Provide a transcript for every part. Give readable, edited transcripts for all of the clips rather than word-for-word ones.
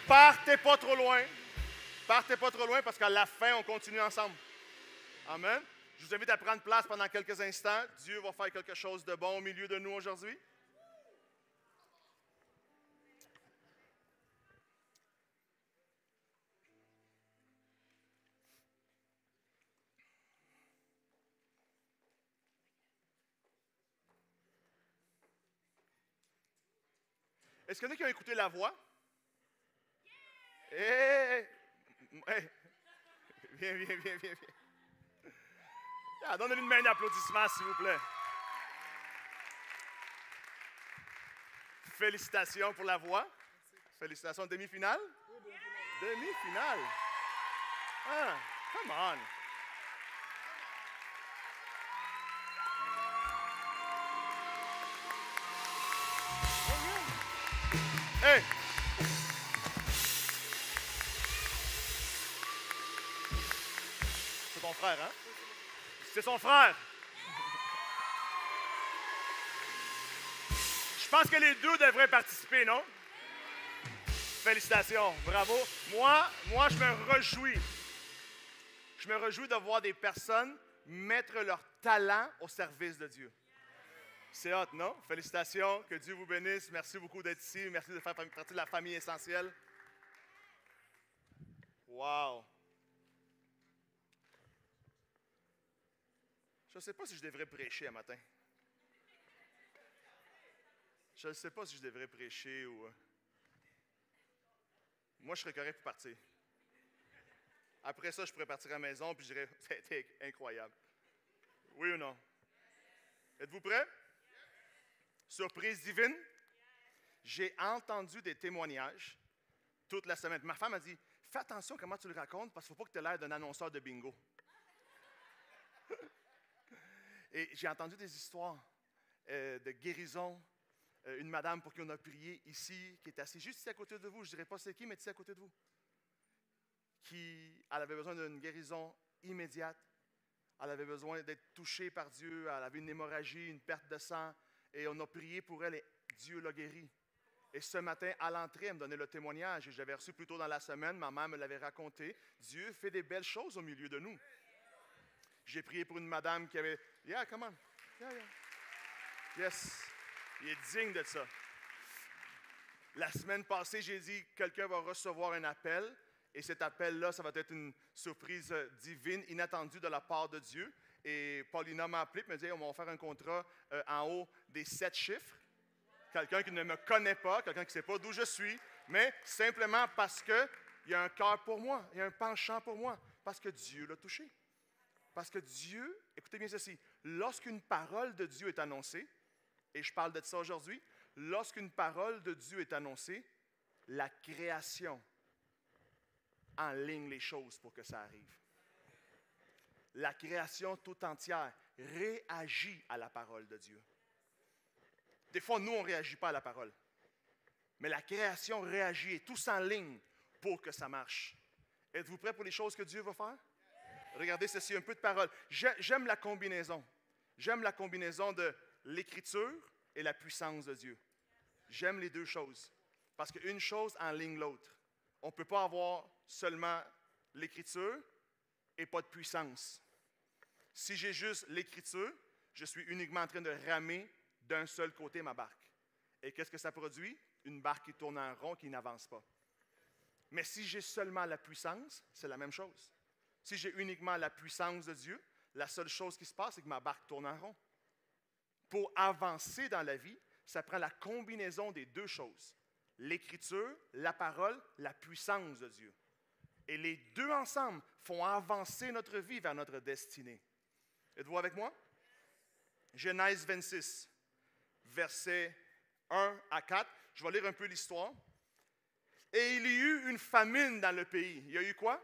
Partez pas trop loin. Partez pas trop loin parce qu'à la fin, on continue ensemble. Amen. Je vous invite à prendre place pendant quelques instants. Dieu va faire quelque chose de bon au milieu de nous aujourd'hui. Est-ce qu'il y en a qui ont écouté la voix? Hey! Hey! Viens. Ah, donnez-lui une main d'applaudissement, s'il vous plaît. Félicitations pour la voix. Félicitations. Demi-finale? Demi-finale. Ah, come on. Hey! C'est ton frère, hein? C'est son frère. Je pense que les deux devraient participer, non? Félicitations, bravo. Moi, je me réjouis. Je me réjouis de voir des personnes mettre leur talent au service de Dieu. C'est hot, non? Félicitations, que Dieu vous bénisse. Merci beaucoup d'être ici. Merci de faire partie de la famille essentielle. Wow! Je ne sais pas si je devrais prêcher un matin. Je ne sais pas si je devrais prêcher ou... Moi, je serais correct pour partir. Après ça, je pourrais partir à la maison puis je dirais, c'était incroyable. Oui ou non? Êtes-vous prêts? Surprise divine. J'ai entendu des témoignages toute la semaine. Ma femme a dit, fais attention comment tu le racontes parce qu'il ne faut pas que tu aies l'air d'un annonceur de bingo. Et j'ai entendu des histoires de guérison. Une madame pour qui on a prié ici, qui est assise juste ici à côté de vous, je ne dirais pas c'est qui, mais ici à côté de vous, elle avait besoin d'une guérison immédiate. Elle avait besoin d'être touchée par Dieu. Elle avait une hémorragie, une perte de sang. Et on a prié pour elle et Dieu l'a guérie. Et ce matin, à l'entrée, elle me donnait le témoignage. Et j'avais reçu plus tôt dans la semaine, ma mère me l'avait raconté. Dieu fait des belles choses au milieu de nous. J'ai prié pour une madame qui avait... Yeah, come on. Yeah. Yes. Il est digne de ça. La semaine passée, j'ai dit quelqu'un va recevoir un appel. Et cet appel-là, ça va être une surprise divine, inattendue de la part de Dieu. Et Paulina m'a appelé et m'a dit, on va faire un contrat en haut des 7 chiffres. Quelqu'un qui ne me connaît pas, quelqu'un qui ne sait pas d'où je suis, mais simplement parce qu'il y a un cœur pour moi, il y a un penchant pour moi, parce que Dieu l'a touché. Parce que Dieu, écoutez bien ceci, lorsqu'une parole de Dieu est annoncée, et je parle de ça aujourd'hui, lorsqu'une parole de Dieu est annoncée, la création enligne les choses pour que ça arrive. La création tout entière réagit à la parole de Dieu. Des fois, nous, on ne réagit pas à la parole. Mais la création réagit et tout s'enligne pour que ça marche. Êtes-vous prêts pour les choses que Dieu va faire? Regardez ceci, un peu de parole. J'aime la combinaison. J'aime la combinaison de l'Écriture et la puissance de Dieu. J'aime les deux choses. Parce qu'une chose enligne l'autre. On ne peut pas avoir seulement l'Écriture et pas de puissance. Si j'ai juste l'Écriture, je suis uniquement en train de ramer d'un seul côté ma barque. Et qu'est-ce que ça produit? Une barque qui tourne en rond, qui n'avance pas. Mais si j'ai seulement la puissance, c'est la même chose. Si j'ai uniquement la puissance de Dieu, la seule chose qui se passe, c'est que ma barque tourne en rond. Pour avancer dans la vie, ça prend la combinaison des deux choses. L'Écriture, la parole, la puissance de Dieu. Et les deux ensemble font avancer notre vie vers notre destinée. Êtes-vous avec moi? Genèse 26, versets 1 à 4. Je vais lire un peu l'histoire. Et il y eut une famine dans le pays. Il y a eu quoi?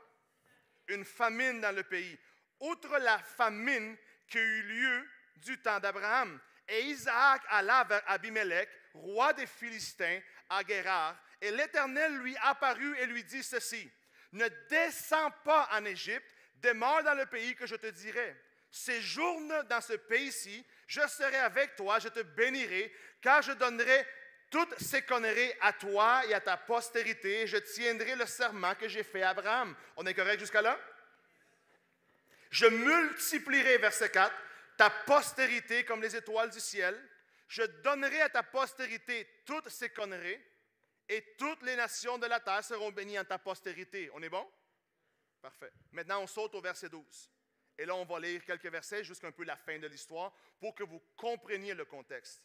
Une famine dans le pays. Outre la famine qui eut lieu du temps d'Abraham. Et Isaac alla vers Abimelech, roi des Philistins, à Guérar. Et l'Éternel lui apparut et lui dit ceci. Ne descends pas en Égypte, demeure dans le pays que je te dirai. Séjourne dans ce pays-ci, je serai avec toi, je te bénirai, car je donnerai toutes ces conneries à toi et à ta postérité, et je tiendrai le serment que j'ai fait à Abraham. On est correct jusqu'à là? Je multiplierai, verset 4, ta postérité comme les étoiles du ciel. Je donnerai à ta postérité toutes ces conneries, et toutes les nations de la terre seront bénies en ta postérité. On est bon? Parfait. Maintenant, on saute au verset 12. Et là, on va lire quelques versets jusqu'à un peu la fin de l'histoire pour que vous compreniez le contexte.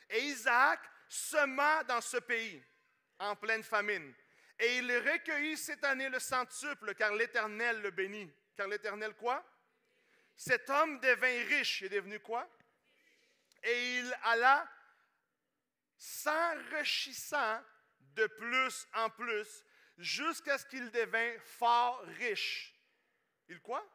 Et Isaac sema dans ce pays, en pleine famine. Et il recueillit cette année le centuple, car l'Éternel le bénit. Car l'Éternel quoi? Cet homme devint riche. Il est devenu quoi? Et il alla s'enrichissant de plus en plus, jusqu'à ce qu'il devint fort riche. Il quoi?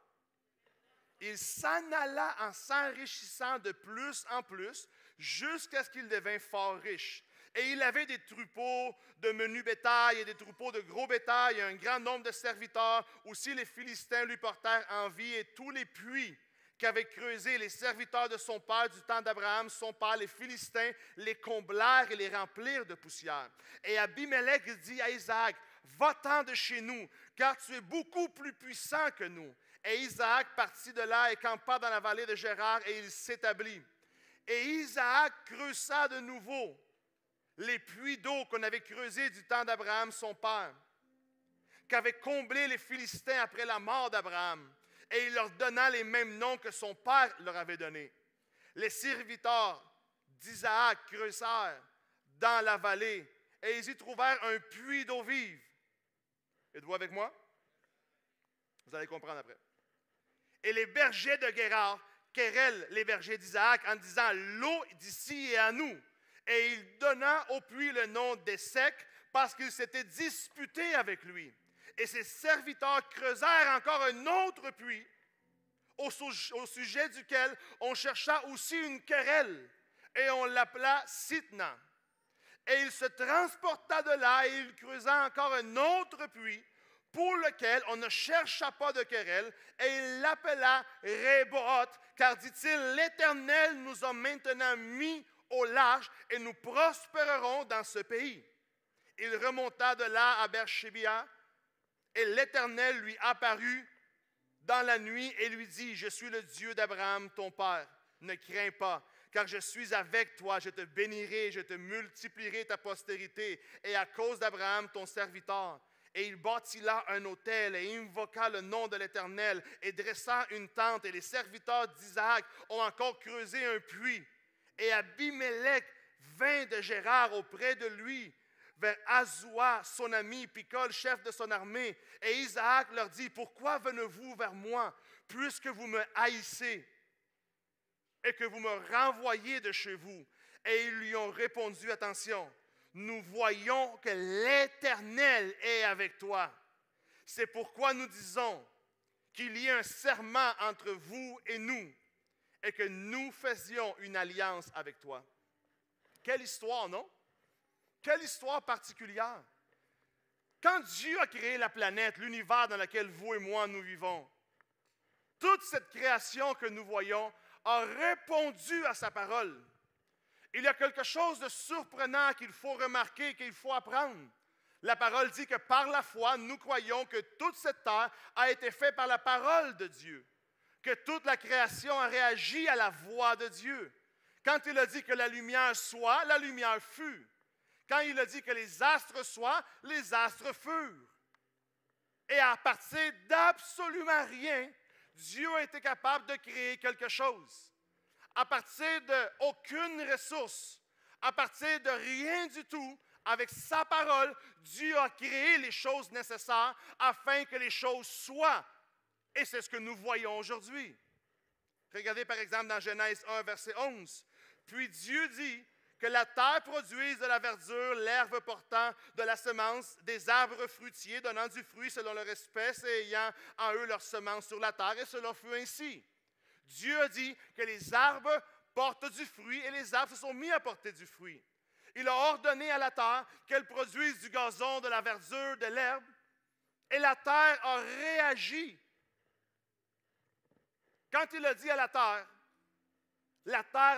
Il s'en alla en s'enrichissant de plus en plus, jusqu'à ce qu'il devint fort riche. Et il avait des troupeaux de menu bétail et des troupeaux de gros bétail, et un grand nombre de serviteurs. Aussi les Philistins lui portèrent envie, et tous les puits qu'avaient creusés les serviteurs de son père du temps d'Abraham, son père, les Philistins, les comblèrent et les remplirent de poussière. Et Abimelech dit à Isaac, va-t'en de chez nous, car tu es beaucoup plus puissant que nous. Et Isaac partit de là et campa dans la vallée de Gérard, et il s'établit. Et Isaac creusa de nouveau les puits d'eau qu'on avait creusés du temps d'Abraham, son père, qu'avaient comblés les Philistins après la mort d'Abraham. Et il leur donna les mêmes noms que son père leur avait donnés. Les serviteurs d'Isaac creusèrent dans la vallée, et ils y trouvèrent un puits d'eau vive. Êtes-vous avec moi? Vous allez comprendre après. Et les bergers de Guérar querellent les bergers d'Isaac en disant, l'eau d'ici est à nous. Et il donna au puits le nom d'Essek, parce qu'il s'était disputé avec lui. Et ses serviteurs creusèrent encore un autre puits, au sujet duquel on chercha aussi une querelle, et on l'appela Sitna. Et il se transporta de là, et il creusa encore un autre puits, pour lequel on ne chercha pas de querelle, et il l'appela Rehoboth, car, dit-il, l'Éternel nous a maintenant mis au large, et nous prospérerons dans ce pays. Il remonta de là à Beersheba, et l'Éternel lui apparut dans la nuit et lui dit, je suis le Dieu d'Abraham, ton père. Ne crains pas, car je suis avec toi. Je te bénirai, je te multiplierai ta postérité. Et à cause d'Abraham, ton serviteur. Et il bâtit là un autel et invoqua le nom de l'Éternel et dressa une tente. Et les serviteurs d'Isaac ont encore creusé un puits. Et Abimelech vint de Gérard auprès de lui, vers Azoua, son ami, Picol, chef de son armée. Et Isaac leur dit, pourquoi venez-vous vers moi, puisque vous me haïssez et que vous me renvoyez de chez vous? Et ils lui ont répondu, attention, nous voyons que l'Éternel est avec toi. C'est pourquoi nous disons qu'il y a un serment entre vous et nous, et que nous faisions une alliance avec toi. Quelle histoire, non? Quelle histoire particulière! Quand Dieu a créé la planète, l'univers dans lequel vous et moi nous vivons, toute cette création que nous voyons a répondu à sa parole. Il y a quelque chose de surprenant qu'il faut remarquer, qu'il faut apprendre. La parole dit que par la foi, nous croyons que toute cette terre a été faite par la parole de Dieu, que toute la création a réagi à la voix de Dieu. Quand il a dit que la lumière soit, la lumière fut. Quand il a dit que les astres soient, les astres furent. Et à partir d'absolument rien, Dieu a été capable de créer quelque chose. À partir d'aucune ressource, à partir de rien du tout, avec sa parole, Dieu a créé les choses nécessaires afin que les choses soient. Et c'est ce que nous voyons aujourd'hui. Regardez par exemple dans Genèse 1, verset 11. Puis Dieu dit que la terre produise de la verdure, l'herbe portant de la semence, des arbres fruitiers donnant du fruit selon leur espèce et ayant en eux leur semence sur la terre, et cela fut ainsi. Dieu a dit que les arbres portent du fruit et les arbres se sont mis à porter du fruit. Il a ordonné à la terre qu'elle produise du gazon, de la verdure, de l'herbe, et la terre a réagi. Quand il a dit à la terre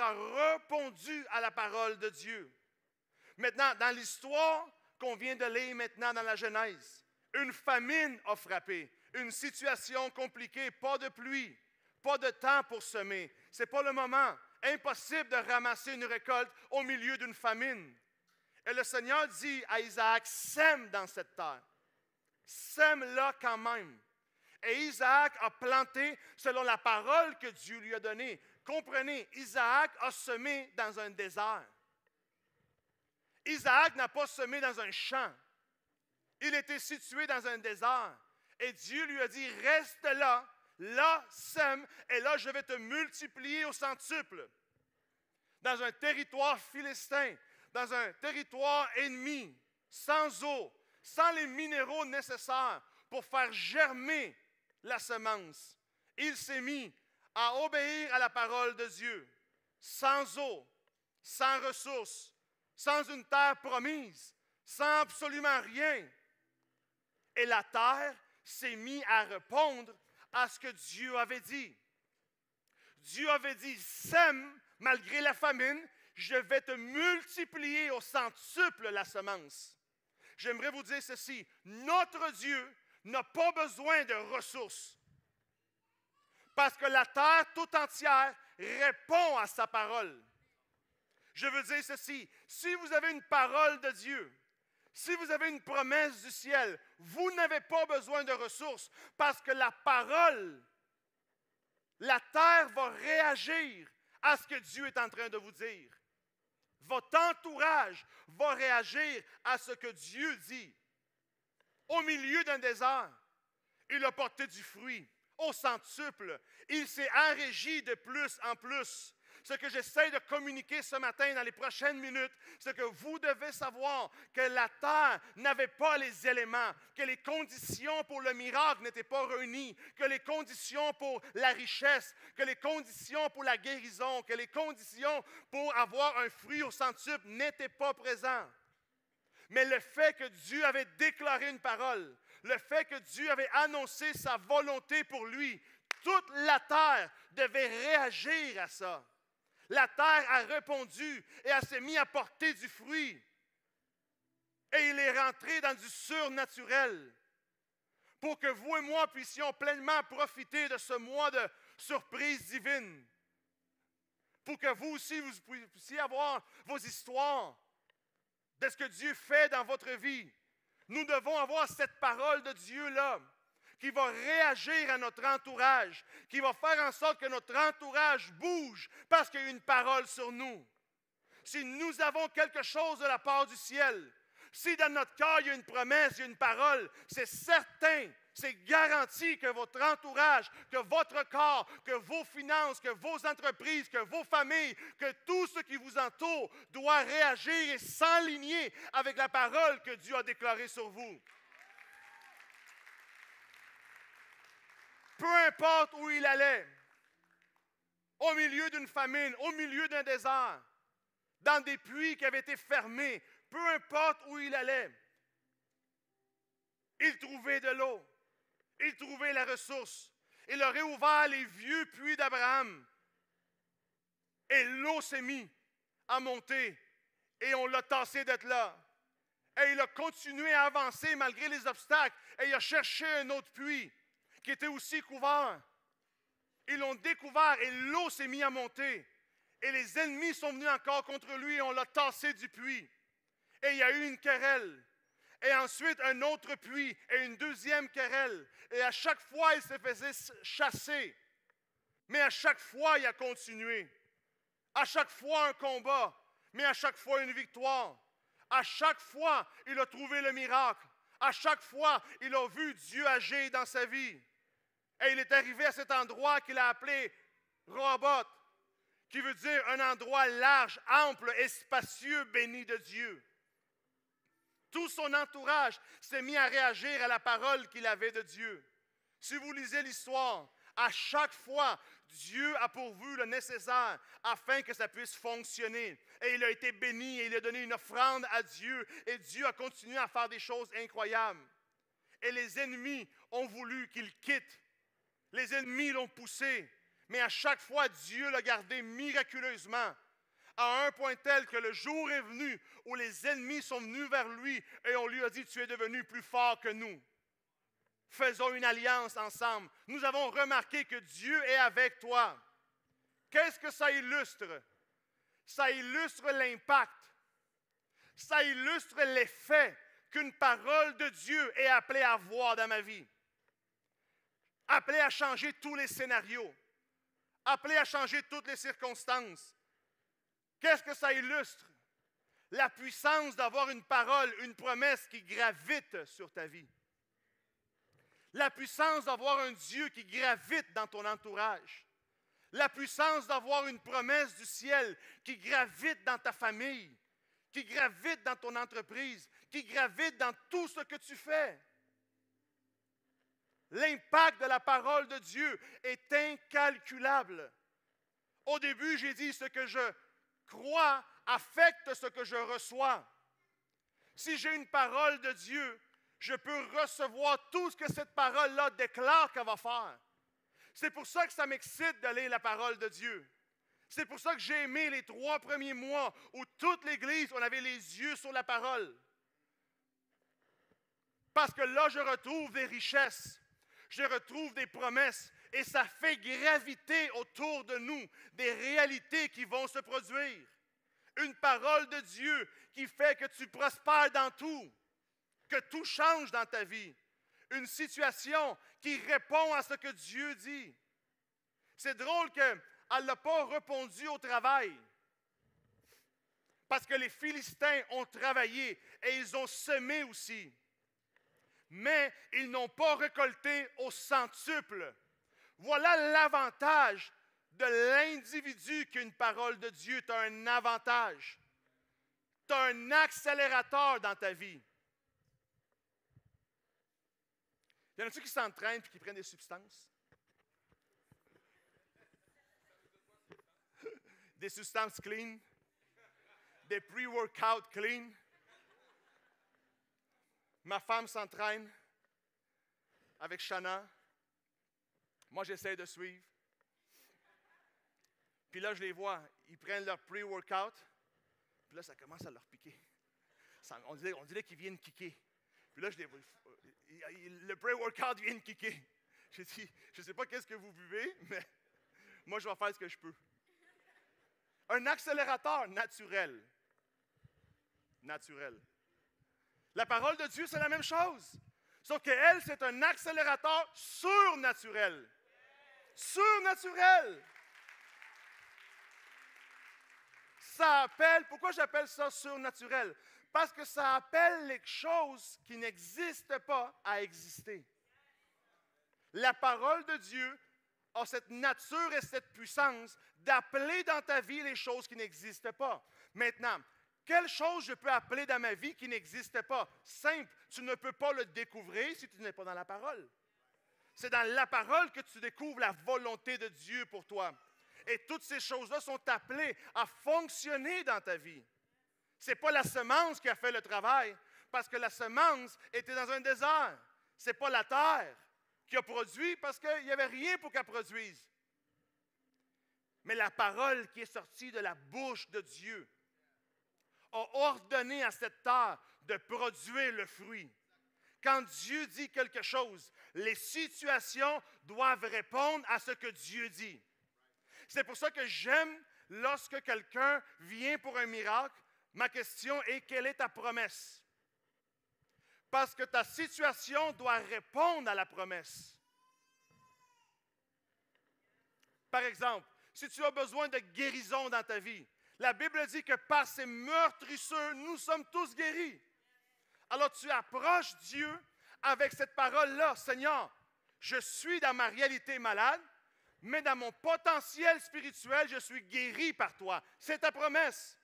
a répondu à la parole de Dieu. Maintenant, dans l'histoire qu'on vient de lire maintenant dans la Genèse, une famine a frappé, une situation compliquée, pas de pluie, pas de temps pour semer. Ce n'est pas le moment. Impossible de ramasser une récolte au milieu d'une famine. Et le Seigneur dit à Isaac, sème dans cette terre. Sème-la quand même. Et Isaac a planté selon la parole que Dieu lui a donnée. Comprenez, Isaac a semé dans un désert. Isaac n'a pas semé dans un champ. Il était situé dans un désert. Et Dieu lui a dit, reste là, là, sème, et là, je vais te multiplier au centuple. Dans un territoire philistin, dans un territoire ennemi, sans eau, sans les minéraux nécessaires pour faire germer la semence. Il s'est mis à obéir à la parole de Dieu, sans eau, sans ressources, sans une terre promise, sans absolument rien. Et la terre s'est mise à répondre à ce que Dieu avait dit. Dieu avait dit, sème, malgré la famine, je vais te multiplier au centuple la semence. J'aimerais vous dire ceci, notre Dieu n'a pas besoin de ressources. Parce que la terre tout entière répond à sa parole. Je veux dire ceci, si vous avez une parole de Dieu, si vous avez une promesse du ciel, vous n'avez pas besoin de ressources parce que la parole, la terre va réagir à ce que Dieu est en train de vous dire. Votre entourage va réagir à ce que Dieu dit. Au milieu d'un désert, il a porté du fruit au centuple. Il s'est enrichi de plus en plus. Ce que j'essaie de communiquer ce matin dans les prochaines minutes, c'est que vous devez savoir que la terre n'avait pas les éléments, que les conditions pour le miracle n'étaient pas réunies, que les conditions pour la richesse, que les conditions pour la guérison, que les conditions pour avoir un fruit au centuple n'étaient pas présentes. Mais le fait que Dieu avait déclaré une parole, le fait que Dieu avait annoncé sa volonté pour lui, toute la terre devait réagir à ça. La terre a répondu et elle s'est mise à porter du fruit. Et il est rentré dans du surnaturel pour que vous et moi puissions pleinement profiter de ce mois de surprise divine. Pour que vous aussi, vous puissiez avoir vos histoires de ce que Dieu fait dans votre vie. Nous devons avoir cette parole de Dieu-là qui va réagir à notre entourage, qui va faire en sorte que notre entourage bouge parce qu'il y a une parole sur nous. Si nous avons quelque chose de la part du ciel, si dans notre cœur il y a une promesse, il y a une parole, c'est certain, c'est garanti que votre entourage, que votre corps, que vos finances, que vos entreprises, que vos familles, que tout ce qui vous entoure doit réagir et s'aligner avec la parole que Dieu a déclarée sur vous. Peu importe où il allait, au milieu d'une famine, au milieu d'un désert, dans des puits qui avaient été fermés, peu importe où il allait, il trouvait de l'eau, il trouvait la ressource. Il aurait ouvert les vieux puits d'Abraham et l'eau s'est mise à monter et on l'a tassé d'être là. Et il a continué à avancer malgré les obstacles et il a cherché un autre puits qui était aussi couvert. Ils l'ont découvert et l'eau s'est mise à monter. Et les ennemis sont venus encore contre lui et on l'a tassé du puits. Et il y a eu une querelle. Et ensuite, un autre puits et une deuxième querelle. Et à chaque fois, il se faisait chasser. Mais à chaque fois, il a continué. À chaque fois, un combat. Mais à chaque fois, une victoire. À chaque fois, il a trouvé le miracle. À chaque fois, il a vu Dieu agir dans sa vie. Et il est arrivé à cet endroit qu'il a appelé Rehoboth, qui veut dire un endroit large, ample et spacieux, béni de Dieu. Tout son entourage s'est mis à réagir à la parole qu'il avait de Dieu. Si vous lisez l'histoire, à chaque fois, Dieu a pourvu le nécessaire afin que ça puisse fonctionner. Et il a été béni et il a donné une offrande à Dieu. Et Dieu a continué à faire des choses incroyables. Et les ennemis ont voulu qu'il quitte. Les ennemis l'ont poussé. Mais à chaque fois, Dieu l'a gardé miraculeusement. à un point tel que le jour est venu où les ennemis sont venus vers lui et on lui a dit, tu es devenu plus fort que nous. Faisons une alliance ensemble. Nous avons remarqué que Dieu est avec toi. Qu'est-ce que ça illustre? Ça illustre l'impact. Ça illustre l'effet qu'une parole de Dieu est appelée à avoir dans ma vie. Appelée à changer tous les scénarios. Appelée à changer toutes les circonstances. Qu'est-ce que ça illustre? La puissance d'avoir une parole, une promesse qui gravite sur ta vie. La puissance d'avoir un Dieu qui gravite dans ton entourage. La puissance d'avoir une promesse du ciel qui gravite dans ta famille, qui gravite dans ton entreprise, qui gravite dans tout ce que tu fais. L'impact de la parole de Dieu est incalculable. Au début, j'ai dit ce que je crois affecte ce que je reçois. Si j'ai une parole de Dieu, je peux recevoir tout ce que cette parole-là déclare qu'elle va faire. C'est pour ça que ça m'excite de lire la parole de Dieu. C'est pour ça que j'ai aimé les 3 premiers mois où toute l'Église, on avait les yeux sur la parole. Parce que là, je retrouve des richesses, je retrouve des promesses et ça fait graviter autour de nous des réalités qui vont se produire. Une parole de Dieu qui fait que tu prospères dans tout, que tout change dans ta vie. Une situation qui répond à ce que Dieu dit. C'est drôle qu'elle n'a pas répondu au travail. Parce que les Philistins ont travaillé et ils ont semé aussi. Mais ils n'ont pas récolté au centuple. Voilà l'avantage de l'individu qui a une parole de Dieu. Tu as un avantage. Tu as un accélérateur dans ta vie. Y en a-t-il qui s'entraînent et qui prennent des substances? Des substances clean? Des pre-workout clean? Ma femme s'entraîne avec Shanna. Moi, j'essaie de suivre. Puis là, je les vois, ils prennent leur pre-workout. Puis là, ça commence à leur piquer. On dirait qu'ils viennent kicker. Puis là, je les vois. Le pre-workout vient de kicker. J'ai dit, je ne sais pas qu'est-ce que vous buvez, mais moi, je vais faire ce que je peux. Un accélérateur naturel. Naturel. La parole de Dieu, c'est la même chose. Sauf qu'elle, c'est un accélérateur surnaturel. Surnaturel. Ça appelle, pourquoi j'appelle ça surnaturel? Parce que ça appelle les choses qui n'existent pas à exister. La parole de Dieu a cette nature et cette puissance d'appeler dans ta vie les choses qui n'existent pas. Maintenant, quelle chose je peux appeler dans ma vie qui n'existe pas? Simple, tu ne peux pas le découvrir si tu n'es pas dans la parole. C'est dans la parole que tu découvres la volonté de Dieu pour toi. Et toutes ces choses-là sont appelées à fonctionner dans ta vie. Ce n'est pas la semence qui a fait le travail, parce que la semence était dans un désert. Ce n'est pas la terre qui a produit, parce qu'il n'y avait rien pour qu'elle produise. Mais la parole qui est sortie de la bouche de Dieu a ordonné à cette terre de produire le fruit. Quand Dieu dit quelque chose, les situations doivent répondre à ce que Dieu dit. C'est pour ça que j'aime lorsque quelqu'un vient pour un miracle. Ma question est, quelle est ta promesse? Parce que ta situation doit répondre à la promesse. Par exemple, si tu as besoin de guérison dans ta vie, la Bible dit que par ses meurtrissures, nous sommes tous guéris. Alors tu approches Dieu avec cette parole-là. Seigneur, je suis dans ma réalité malade, mais dans mon potentiel spirituel, je suis guéri par toi. C'est ta promesse.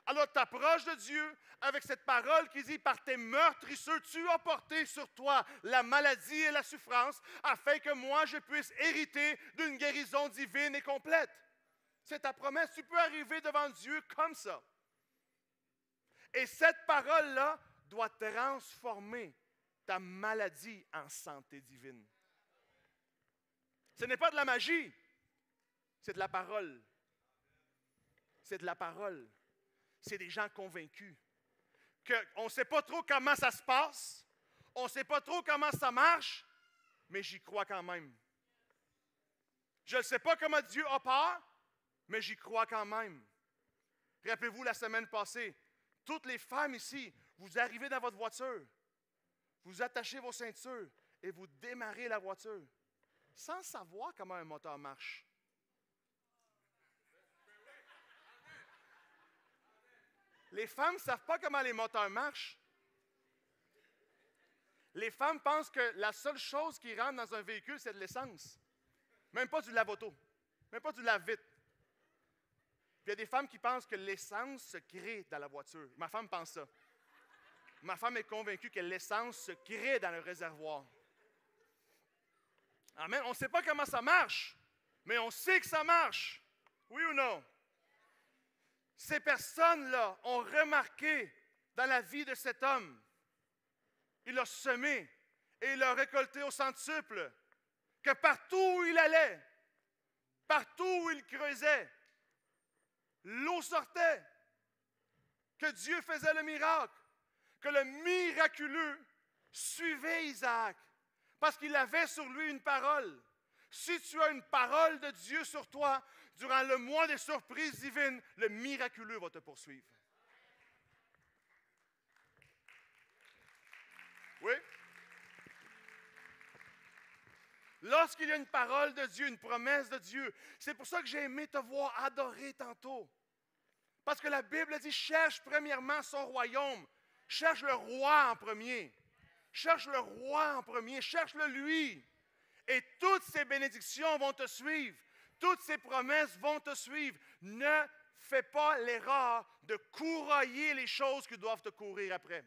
Alors tu approches de Dieu avec cette parole qui dit, par tes meurtrissures, tu as porté sur toi la maladie et la souffrance, afin que moi, je puisse hériter d'une guérison divine et complète. C'est ta promesse. Tu peux arriver devant Dieu comme ça. Et cette parole-là doit transformer ta maladie en santé divine. Ce n'est pas de la magie, c'est de la parole. c'est de la parole. C'est des gens convaincus. On ne sait pas trop comment ça se passe, on ne sait pas trop comment ça marche, mais j'y crois quand même. Je ne sais pas comment Dieu opère, mais j'y crois quand même. Rappelez-vous la semaine passée, toutes les femmes ici, vous arrivez dans votre voiture, vous attachez vos ceintures et vous démarrez la voiture sans savoir comment un moteur marche. Les femmes ne savent pas comment les moteurs marchent. Les femmes pensent que la seule chose qui rentre dans un véhicule, c'est de l'essence. Même pas du lave-auto. Même pas du lave-vite. Puis il y a des femmes qui pensent que l'essence se crée dans la voiture. Ma femme pense ça. Ma femme est convaincue que l'essence se crée dans le réservoir. Amen. On ne sait pas comment ça marche, mais on sait que ça marche. Oui ou non? Ces personnes-là ont remarqué dans la vie de cet homme, il a semé et il a récolté au centuple, que partout où il allait, partout où il creusait, l'eau sortait, que Dieu faisait le miracle, que le miraculeux suivait Isaac, parce qu'il avait sur lui une parole. Si tu as une parole de Dieu sur toi, durant le mois des surprises divines, le miraculeux va te poursuivre. Oui? Lorsqu'il y a une parole de Dieu, une promesse de Dieu, c'est pour ça que j'ai aimé te voir adorer tantôt. Parce que la Bible dit, cherche premièrement son royaume. Cherche le roi en premier. Cherche le roi en premier. Cherche-le lui. Et toutes ces bénédictions vont te suivre. Toutes ces promesses vont te suivre. Ne fais pas l'erreur de courroyer les choses qui doivent te courir après.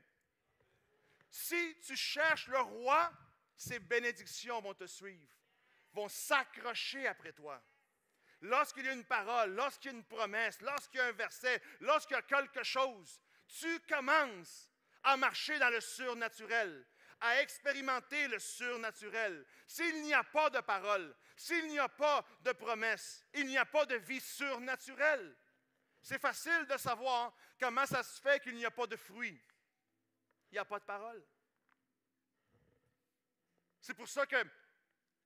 Si tu cherches le roi, ces bénédictions vont te suivre, vont s'accrocher après toi. Lorsqu'il y a une parole, lorsqu'il y a une promesse, lorsqu'il y a un verset, lorsqu'il y a quelque chose, tu commences à marcher dans le surnaturel, à expérimenter le surnaturel. S'il n'y a pas de parole, s'il n'y a pas de promesse, il n'y a pas de vie surnaturelle. C'est facile de savoir comment ça se fait qu'il n'y a pas de fruits. Il n'y a pas de parole. C'est pour ça que,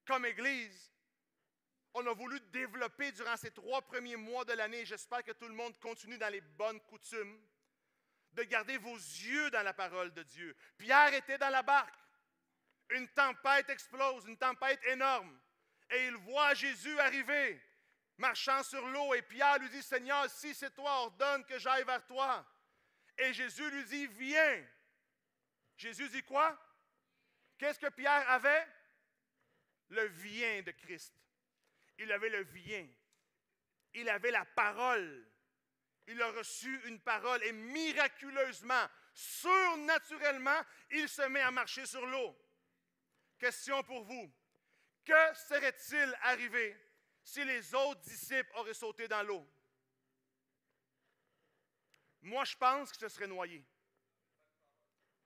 comme Église, on a voulu développer durant ces 3 premiers mois de l'année, j'espère que tout le monde continue dans les bonnes coutumes, de garder vos yeux dans la parole de Dieu. Pierre était dans la barque. Une tempête explose, une tempête énorme. Et il voit Jésus arriver, marchant sur l'eau. Et Pierre lui dit, « Seigneur, si c'est toi, ordonne que j'aille vers toi. » Et Jésus lui dit, « Viens. » Jésus dit quoi? Qu'est-ce que Pierre avait? Le vient de Christ. Il avait le vient. Il avait la parole. Il a reçu une parole et miraculeusement, surnaturellement, il se met à marcher sur l'eau. Question pour vous. Que serait-il arrivé si les autres disciples auraient sauté dans l'eau? Moi, je pense qu'ils se seraient noyés.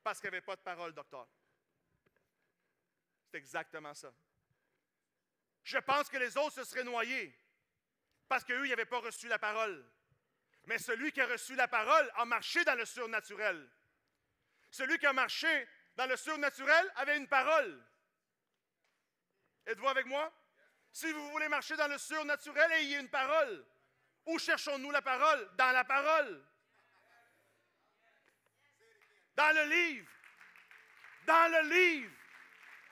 Parce qu'il n'y avait pas de parole, docteur. C'est exactement ça. Je pense que les autres se seraient noyés parce qu'eux, ils n'avaient pas reçu la parole. Mais celui qui a reçu la parole a marché dans le surnaturel. Celui qui a marché dans le surnaturel avait une parole. Êtes-vous avec moi? Si vous voulez marcher dans le surnaturel, ayez une parole. Où cherchons-nous la parole? Dans la parole. Dans le livre. Dans le livre.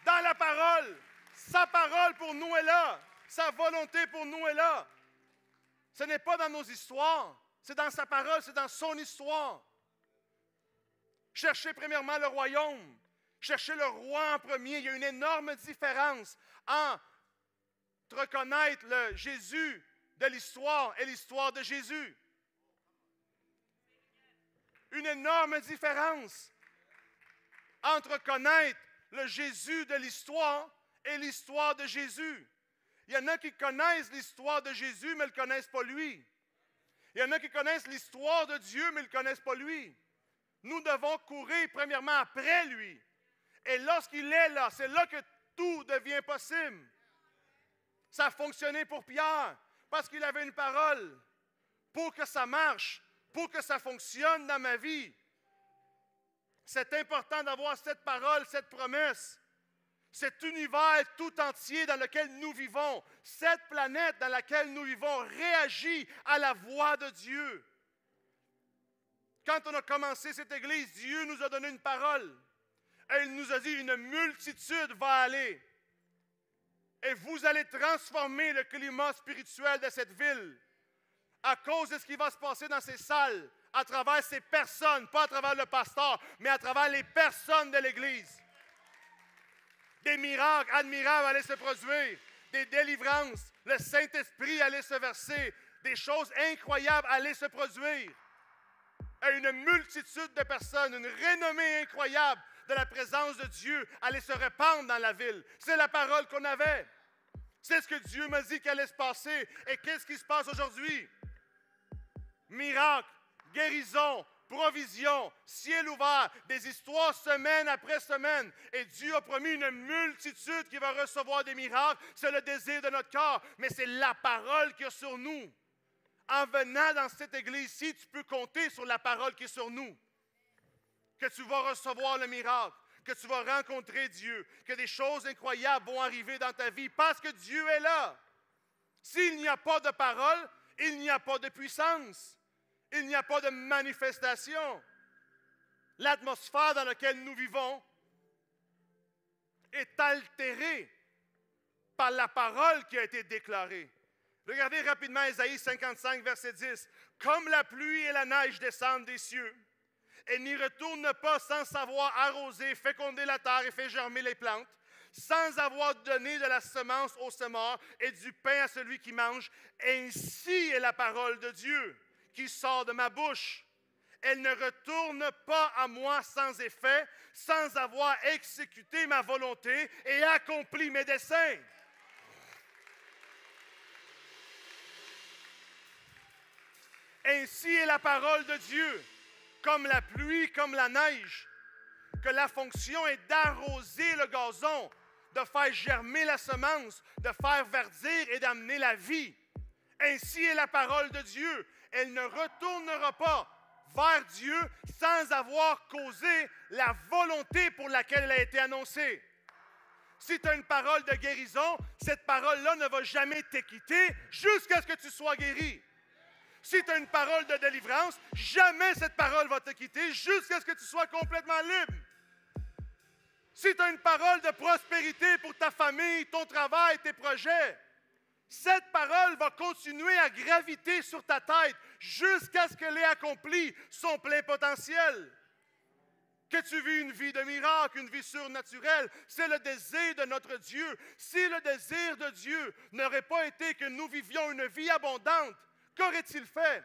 Dans la parole. Sa parole pour nous est là. Sa volonté pour nous est là. Ce n'est pas dans nos histoires. C'est dans sa parole, c'est dans son histoire. Cherchez premièrement le royaume. Cherchez le roi en premier. Il y a une énorme différence entre connaître le Jésus de l'histoire et l'histoire de Jésus. Une énorme différence entre connaître le Jésus de l'histoire et l'histoire de Jésus. Il y en a qui connaissent l'histoire de Jésus, mais ne le connaissent pas lui. Il y en a qui connaissent l'histoire de Dieu, mais ne le connaissent pas lui. Nous devons courir premièrement après lui. Et lorsqu'il est là, c'est là que tout devient possible. Ça a fonctionné pour Pierre, parce qu'il avait une parole. pour que ça marche, pour que ça fonctionne dans ma vie. C'est important d'avoir cette parole, cette promesse. Cet univers tout entier dans lequel nous vivons, cette planète dans laquelle nous vivons réagit à la voix de Dieu. Quand on a commencé cette église, Dieu nous a donné une parole. Et il nous a dit, une multitude va aller. Et vous allez transformer le climat spirituel de cette ville à cause de ce qui va se passer dans ces salles, à travers ces personnes, pas à travers le pasteur, mais à travers les personnes de l'église. Des miracles admirables allaient se produire, des délivrances, le Saint-Esprit allait se verser, des choses incroyables allaient se produire. Et une multitude de personnes, une renommée incroyable de la présence de Dieu allait se répandre dans la ville. C'est la parole qu'on avait. C'est ce que Dieu m'a dit qu'allait se passer. Et qu'est-ce qui se passe aujourd'hui? Miracles, guérison, provision, ciel ouvert, des histoires semaine après semaine. Et Dieu a promis une multitude qui va recevoir des miracles. C'est le désir de notre cœur, mais c'est la parole qui est sur nous. En venant dans cette église-ci, tu peux compter sur la parole qui est sur nous. Que tu vas recevoir le miracle, que tu vas rencontrer Dieu, que des choses incroyables vont arriver dans ta vie parce que Dieu est là. S'il n'y a pas de parole, il n'y a pas de puissance. Il n'y a pas de manifestation. L'atmosphère dans laquelle nous vivons est altérée par la parole qui a été déclarée. Regardez rapidement Ésaïe 55, verset 10. « Comme la pluie et la neige descendent des cieux, et n'y retournent pas sans savoir arroser, féconder la terre et faire germer les plantes, sans avoir donné de la semence au semeur et du pain à celui qui mange, ainsi est la parole de Dieu qui sort de ma bouche. Elle ne retourne pas à moi sans effet, sans avoir exécuté ma volonté et accompli mes desseins. » Ainsi est la parole de Dieu, comme la pluie, comme la neige, que la fonction est d'arroser le gazon, de faire germer la semence, de faire verdir et d'amener la vie. Ainsi est la parole de Dieu. Elle ne retournera pas vers Dieu sans avoir causé la volonté pour laquelle elle a été annoncée. Si tu as une parole de guérison, cette parole-là ne va jamais te quitter jusqu'à ce que tu sois guéri. Si tu as une parole de délivrance, jamais cette parole va te quitter jusqu'à ce que tu sois complètement libre. Si tu as une parole de prospérité pour ta famille, ton travail, tes projets, cette parole va continuer à graviter sur ta tête jusqu'à ce qu'elle ait accompli son plein potentiel. Que tu vis une vie de miracle, une vie surnaturelle, c'est le désir de notre Dieu. Si le désir de Dieu n'aurait pas été que nous vivions une vie abondante, qu'aurait-il fait?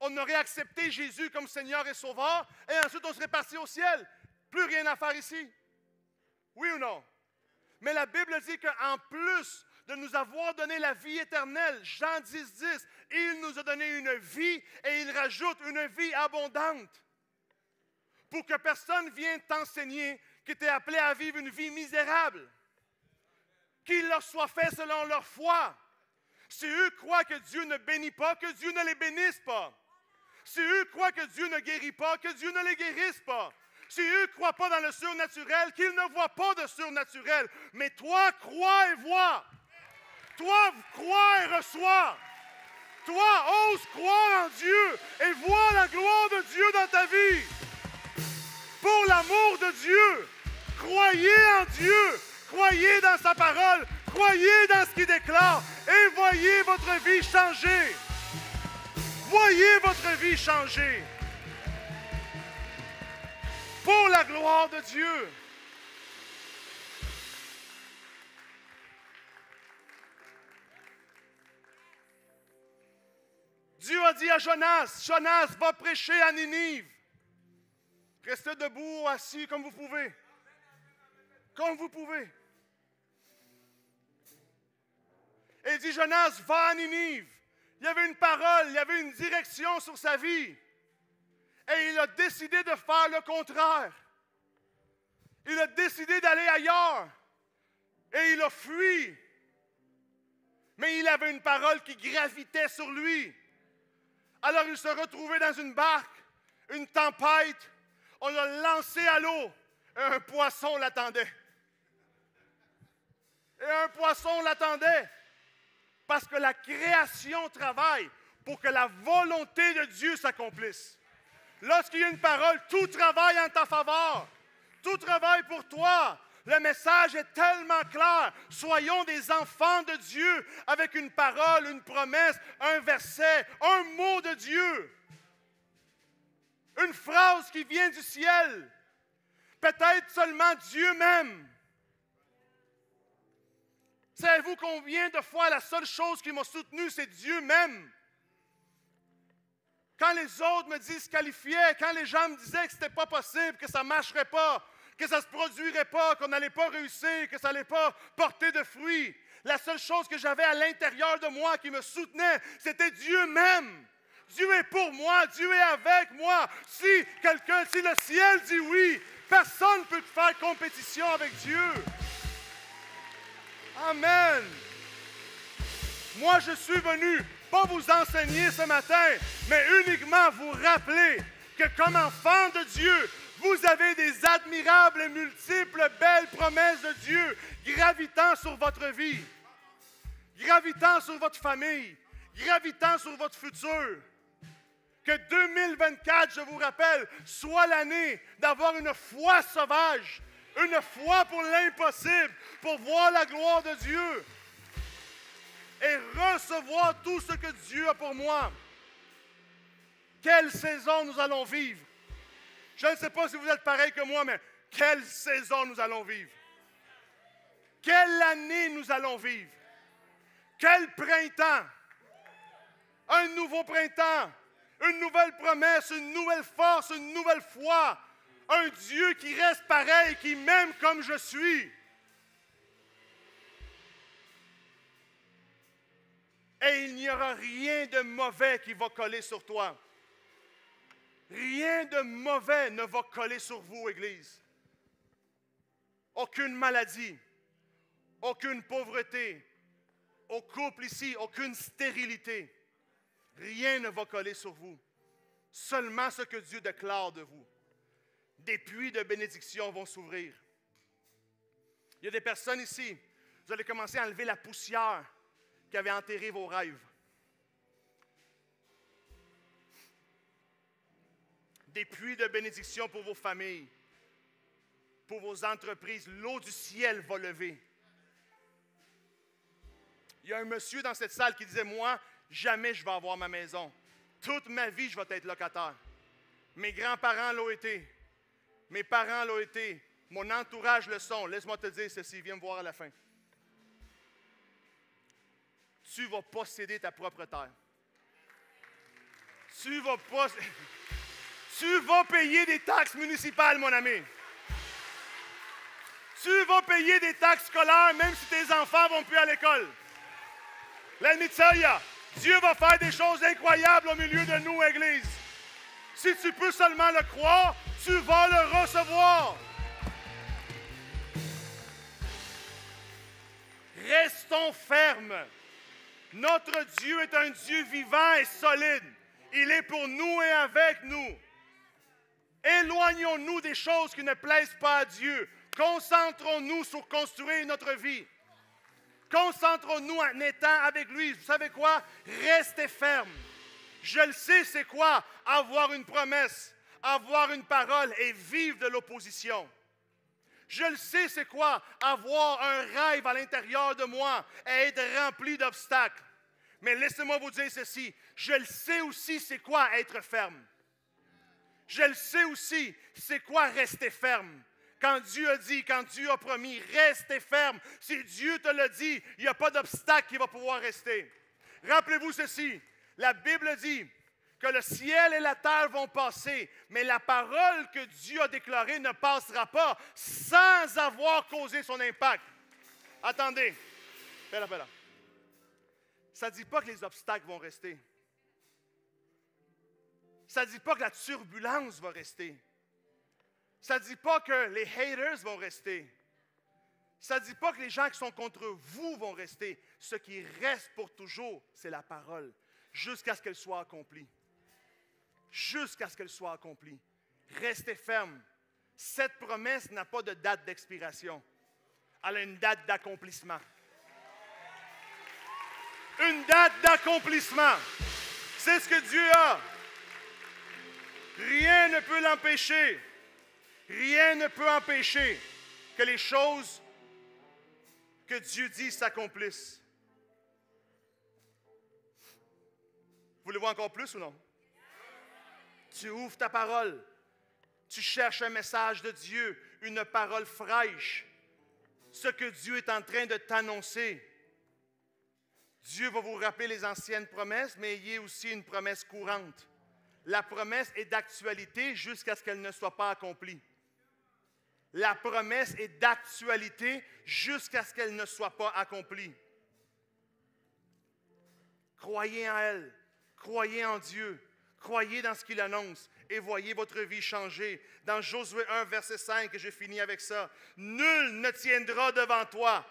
On aurait accepté Jésus comme Seigneur et Sauveur et ensuite on serait parti au ciel. Plus rien à faire ici. Oui ou non? Mais la Bible dit qu'en plus de nous avoir donné la vie éternelle, Jean 10, 10, il nous a donné une vie et il rajoute une vie abondante. Pour que personne vienne t'enseigner que tu es appelé à vivre une vie misérable. Qu'il leur soit fait selon leur foi. Si eux croient que Dieu ne bénit pas, que Dieu ne les bénisse pas. Si eux croient que Dieu ne guérit pas, que Dieu ne les guérisse pas. Si eux ne croient pas dans le surnaturel, qu'ils ne voient pas de surnaturel. Mais toi, crois et vois. Toi, crois et reçois. Toi, ose croire en Dieu et vois la gloire de Dieu dans ta vie. Pour l'amour de Dieu, croyez en Dieu. Croyez dans sa parole. Croyez dans ce qu'il déclare et voyez votre vie changer. Voyez votre vie changer. Pour la gloire de Dieu. Dieu a dit à Jonas, Jonas va prêcher à Ninive. Restez debout, assis comme vous pouvez. Comme vous pouvez. Et il dit, Jonas, va à Ninive. Il y avait une parole, il y avait une direction sur sa vie. Et il a décidé de faire le contraire. Il a décidé d'aller ailleurs. Et il a fui. Mais il avait une parole qui gravitait sur lui. Alors il se retrouvait dans une barque, une tempête, on l'a lancé à l'eau, et un poisson l'attendait. Et un poisson l'attendait. Parce que la création travaille pour que la volonté de Dieu s'accomplisse. Lorsqu'il y a une parole, tout travaille en ta faveur. Tout travaille pour toi. Le message est tellement clair. Soyons des enfants de Dieu avec une parole, une promesse, un verset, un mot de Dieu. Une phrase qui vient du ciel. Peut-être seulement Dieu même. Savez-vous combien de fois la seule chose qui m'a soutenu, c'est Dieu même? Quand les autres me disqualifiaient, quand les gens me disaient que ce n'était pas possible, que ça ne marcherait pas, que ça ne se produirait pas, qu'on n'allait pas réussir, que ça n'allait pas porter de fruits, la seule chose que j'avais à l'intérieur de moi qui me soutenait, c'était Dieu même. Dieu est pour moi, Dieu est avec moi. Si le ciel dit oui, personne ne peut faire compétition avec Dieu. Amen. Moi, je suis venu, pas vous enseigner ce matin, mais uniquement vous rappeler que comme enfant de Dieu, vous avez des admirables et multiples belles promesses de Dieu gravitant sur votre vie, gravitant sur votre famille, gravitant sur votre futur. Que 2024, je vous rappelle, soit l'année d'avoir une foi sauvage, une foi pour l'impossible, pour voir la gloire de Dieu et recevoir tout ce que Dieu a pour moi. Quelle saison nous allons vivre? Je ne sais pas si vous êtes pareil que moi, mais quelle saison nous allons vivre? Quelle année nous allons vivre? Quel printemps? Un nouveau printemps, une nouvelle promesse, une nouvelle force, une nouvelle foi. Un Dieu qui reste pareil, qui m'aime comme je suis. Et il n'y aura rien de mauvais qui va coller sur toi. Rien de mauvais ne va coller sur vous, Église. Aucune maladie, aucune pauvreté, au couple ici, aucune stérilité. Rien ne va coller sur vous. Seulement ce que Dieu déclare de vous. Des puits de bénédiction vont s'ouvrir. Il y a des personnes ici, vous allez commencer à enlever la poussière qui avait enterré vos rêves. Des puits de bénédiction pour vos familles, pour vos entreprises. L'eau du ciel va lever. Il y a un monsieur dans cette salle qui disait, moi, jamais je vais avoir ma maison. Toute ma vie, je vais être locataire. Mes grands-parents l'ont été. Mes parents l'ont été. Mon entourage le sont. Laisse-moi te dire ceci, viens me voir à la fin. Tu vas posséder ta propre terre. Tu vas payer des taxes municipales, mon ami. Tu vas payer des taxes scolaires, même si tes enfants ne vont plus à l'école. L'Almitsaya, Dieu va faire des choses incroyables au milieu de nous, Église. Si tu peux seulement le croire, tu vas le recevoir. Restons fermes. Notre Dieu est un Dieu vivant et solide. Il est pour nous et avec nous. Éloignons-nous des choses qui ne plaisent pas à Dieu. Concentrons-nous sur construire notre vie. Concentrons-nous en étant avec lui. Vous savez quoi? Restez fermes. Je le sais, c'est quoi avoir une promesse, avoir une parole et vivre de l'opposition. Je le sais, c'est quoi avoir un rêve à l'intérieur de moi et être rempli d'obstacles. Mais laissez-moi vous dire ceci. Je le sais aussi, c'est quoi être ferme. Je le sais aussi, c'est quoi rester ferme. Quand Dieu a dit, quand Dieu a promis, restez ferme. Si Dieu te l'a dit, il n'y a pas d'obstacle qui va pouvoir rester. Rappelez-vous ceci, la Bible dit que le ciel et la terre vont passer, mais la parole que Dieu a déclarée ne passera pas sans avoir causé son impact. Attendez, pela. Ça ne dit pas que les obstacles vont rester. Ça ne dit pas que la turbulence va rester. Ça ne dit pas que les haters vont rester. Ça ne dit pas que les gens qui sont contre vous vont rester. Ce qui reste pour toujours, c'est la parole, jusqu'à ce qu'elle soit accomplie. Jusqu'à ce qu'elle soit accomplie. Restez ferme. Cette promesse n'a pas de date d'expiration. Elle a une date d'accomplissement. Une date d'accomplissement. C'est ce que Dieu a. Rien ne peut l'empêcher. Rien ne peut empêcher que les choses que Dieu dit s'accomplissent. Voulez-vous encore plus ou non? Tu ouvres ta parole. Tu cherches un message de Dieu, une parole fraîche. Ce que Dieu est en train de t'annoncer. Dieu va vous rappeler les anciennes promesses, mais ayez aussi une promesse courante. La promesse est d'actualité jusqu'à ce qu'elle ne soit pas accomplie. La promesse est d'actualité jusqu'à ce qu'elle ne soit pas accomplie. Croyez en elle. Croyez en Dieu. Croyez dans ce qu'il annonce et voyez votre vie changer. Dans Josué 1, verset 5, et je finis avec ça. « Nul ne tiendra devant toi.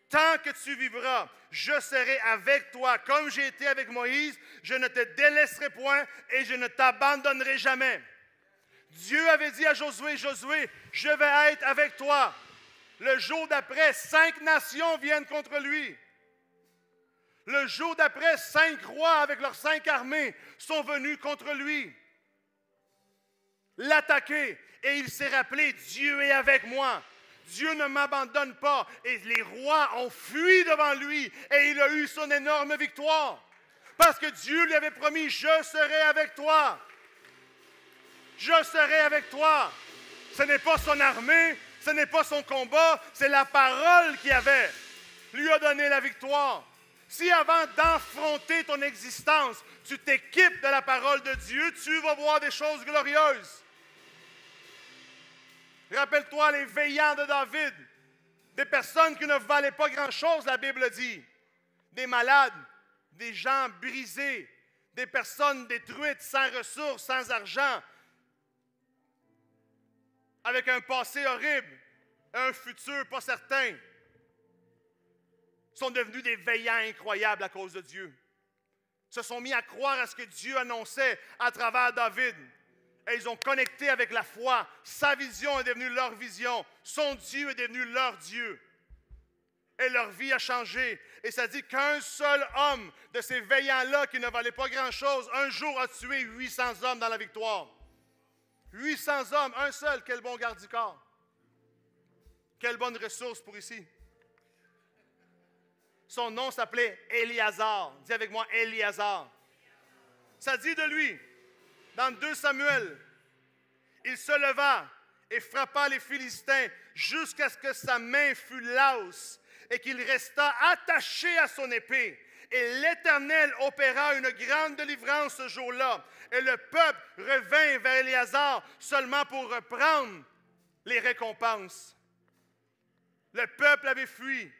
Tant que tu vivras, je serai avec toi. Comme j'ai été avec Moïse, je ne te délaisserai point et je ne t'abandonnerai jamais. » Dieu avait dit à Josué, « Josué, je vais être avec toi. » Le jour d'après, 5 nations viennent contre lui. Le jour d'après, 5 rois avec leurs 5 armées sont venus contre lui. L'attaquer. Et il s'est rappelé, Dieu est avec moi. Dieu ne m'abandonne pas. Et les rois ont fui devant lui. Et il a eu son énorme victoire. Parce que Dieu lui avait promis, je serai avec toi. Je serai avec toi. Ce n'est pas son armée, ce n'est pas son combat, c'est la parole qu'il avait. Lui a donné la victoire. Si avant d'affronter ton existence, tu t'équipes de la parole de Dieu, tu vas voir des choses glorieuses. Rappelle-toi les veillants de David, des personnes qui ne valaient pas grand-chose, la Bible dit. Des malades, des gens brisés, des personnes détruites, sans ressources, sans argent, avec un passé horrible, un futur pas certain, sont devenus des veillants incroyables à cause de Dieu. Se sont mis à croire à ce que Dieu annonçait à travers David. Et ils ont connecté avec la foi. Sa vision est devenue leur vision. Son Dieu est devenu leur Dieu. Et leur vie a changé. Et ça dit qu'un seul homme de ces veillants-là qui ne valait pas grand-chose, un jour a tué 800 hommes dans la victoire. 800 hommes, un seul, quel bon garde du corps. Quelle bonne ressource pour ici. Son nom s'appelait Éliazar. Dis avec moi, Éliazar. Ça dit de lui, dans 2 Samuel, il se leva et frappa les Philistins jusqu'à ce que sa main fût lasse et qu'il resta attaché à son épée. Et l'Éternel opéra une grande délivrance ce jour-là. Et le peuple revint vers Éliazar seulement pour reprendre les récompenses. Le peuple avait fui,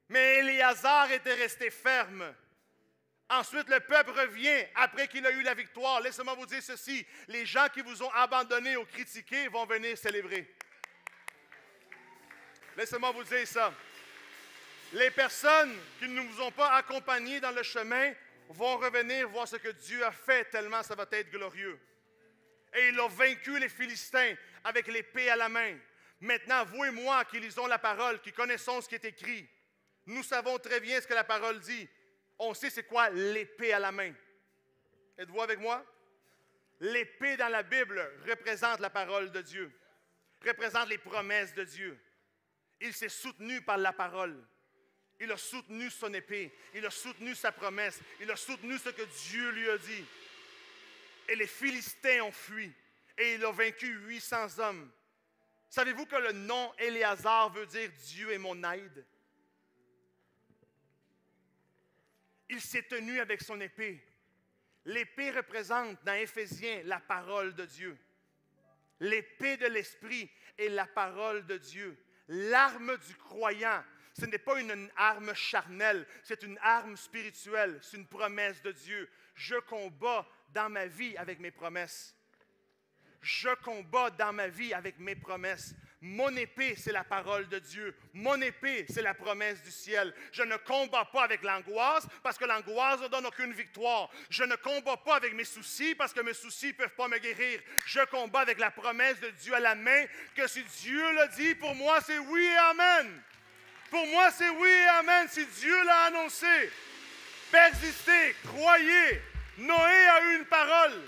mais Éliazar était resté ferme. Ensuite, le peuple revient après qu'il a eu la victoire. Laissez-moi vous dire ceci. Les gens qui vous ont abandonné ou critiqué vont venir célébrer. Laissez-moi vous dire ça. Les personnes qui ne vous ont pas accompagnés dans le chemin vont revenir voir ce que Dieu a fait tellement ça va être glorieux. Et il a vaincu les Philistins avec l'épée à la main. Maintenant, vous et moi qui lisons la parole, qui connaissons ce qui est écrit, nous savons très bien ce que la parole dit. On sait c'est quoi l'épée à la main. Êtes-vous avec moi? L'épée dans la Bible représente la parole de Dieu, représente les promesses de Dieu. Il s'est soutenu par la parole. Il a soutenu son épée. Il a soutenu sa promesse. Il a soutenu ce que Dieu lui a dit. Et les Philistins ont fui. Et il a vaincu 800 hommes. Savez-vous que le nom Éliazar veut dire « Dieu est mon aide » ? Il s'est tenu avec son épée. L'épée représente dans Éphésiens la parole de Dieu. L'épée de l'Esprit est la parole de Dieu. L'arme du croyant, ce n'est pas une arme charnelle, c'est une arme spirituelle, c'est une promesse de Dieu. Je combats dans ma vie avec mes promesses. Je combats dans ma vie avec mes promesses. Mon épée, c'est la parole de Dieu. Mon épée, c'est la promesse du ciel. Je ne combats pas avec l'angoisse parce que l'angoisse ne donne aucune victoire. Je ne combats pas avec mes soucis parce que mes soucis ne peuvent pas me guérir. Je combats avec la promesse de Dieu à la main que si Dieu l'a dit, pour moi, c'est oui et amen. Pour moi, c'est oui et amen si Dieu l'a annoncé. Persistez, croyez. Noé a eu une parole.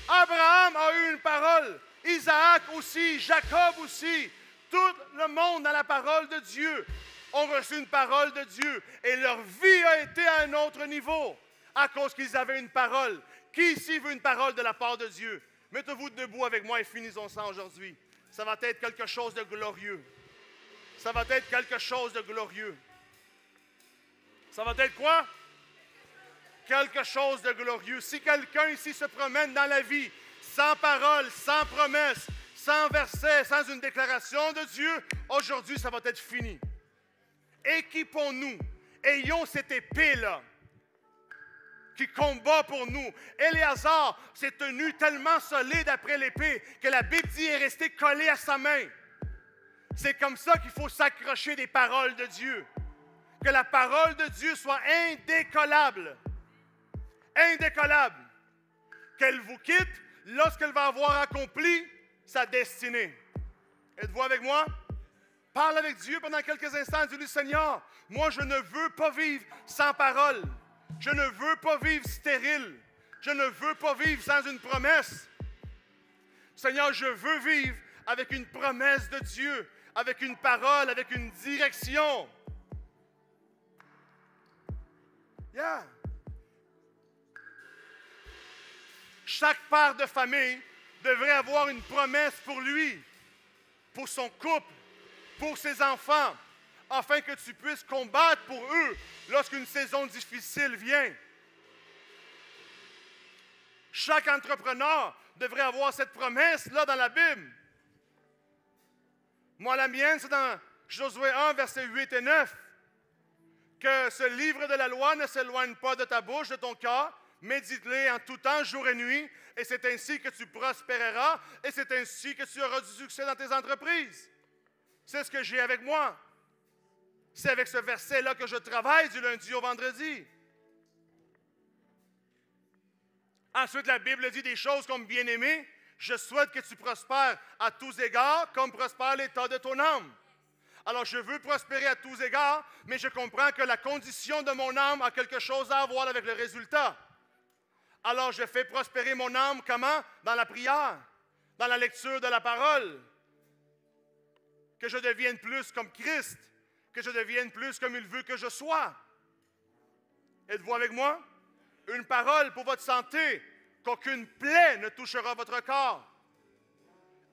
Abraham a eu une parole. Isaac aussi, Jacob aussi. Tout le monde dans la parole de Dieu ont reçu une parole de Dieu. Et leur vie a été à un autre niveau à cause qu'ils avaient une parole. Qui ici veut une parole de la part de Dieu? Mettez-vous debout avec moi et finissons ça aujourd'hui. Ça va être quelque chose de glorieux. Ça va être quelque chose de glorieux. Ça va être quoi? Quelque chose de glorieux. Si quelqu'un ici se promène dans la vie sans parole, sans promesse, sans verset, sans une déclaration de Dieu, aujourd'hui, ça va être fini. Équipons-nous. Ayons cette épée-là qui combat pour nous. Éléazar s'est tenu tellement solide après l'épée que la Bible dit est resté collé à sa main. C'est comme ça qu'il faut s'accrocher des paroles de Dieu. Que la parole de Dieu soit indécollable. Indécollable. Qu'elle vous quitte lorsqu'elle va avoir accompli sa destinée. Êtes-vous avec moi? Parle avec Dieu pendant quelques instants. Dis-lui, Seigneur, moi je ne veux pas vivre sans parole. Je ne veux pas vivre stérile. Je ne veux pas vivre sans une promesse. Seigneur, je veux vivre avec une promesse de Dieu, avec une parole, avec une direction. Yeah. Chaque père de famille devrait avoir une promesse pour lui, pour son couple, pour ses enfants, afin que tu puisses combattre pour eux lorsqu'une saison difficile vient. Chaque entrepreneur devrait avoir cette promesse-là dans la Bible. Moi, la mienne, c'est dans Josué 1, versets 8 et 9. Que ce livre de la loi ne s'éloigne pas de ta bouche, de ton cœur. Médite-les en tout temps, jour et nuit, et c'est ainsi que tu prospéreras, et c'est ainsi que tu auras du succès dans tes entreprises. C'est ce que j'ai avec moi. C'est avec ce verset-là que je travaille du lundi au vendredi. Ensuite, la Bible dit des choses comme bien-aimé, je souhaite que tu prospères à tous égards, comme prospère l'état de ton âme. Alors, je veux prospérer à tous égards, mais je comprends que la condition de mon âme a quelque chose à voir avec le résultat. Alors, je fais prospérer mon âme comment? Dans la prière, dans la lecture de la parole. Que je devienne plus comme Christ, que je devienne plus comme il veut que je sois. Êtes-vous avec moi? Une parole pour votre santé, qu'aucune plaie ne touchera votre corps.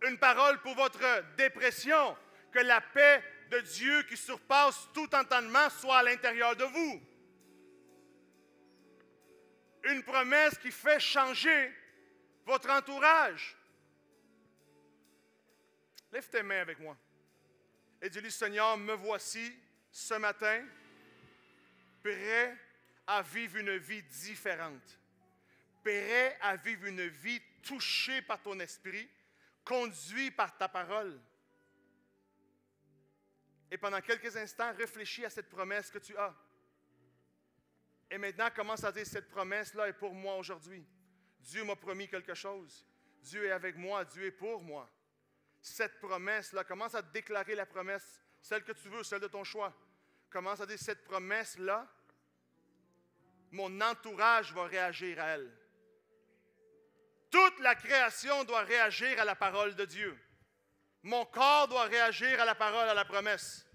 Une parole pour votre dépression, que la paix de Dieu qui surpasse tout entendement soit à l'intérieur de vous. Une promesse qui fait changer votre entourage. Lève tes mains avec moi. Et dis-lui, Seigneur, me voici ce matin, prêt à vivre une vie différente. Prêt à vivre une vie touchée par ton esprit, conduit par ta parole. Et pendant quelques instants, réfléchis à cette promesse que tu as. Et maintenant, commence à dire, cette promesse-là est pour moi aujourd'hui. Dieu m'a promis quelque chose. Dieu est avec moi, Dieu est pour moi. Cette promesse-là, commence à déclarer la promesse, celle que tu veux, celle de ton choix. Commence à dire, cette promesse-là, mon entourage va réagir à elle. Toute la création doit réagir à la parole de Dieu. Mon corps doit réagir à la parole, à la promesse.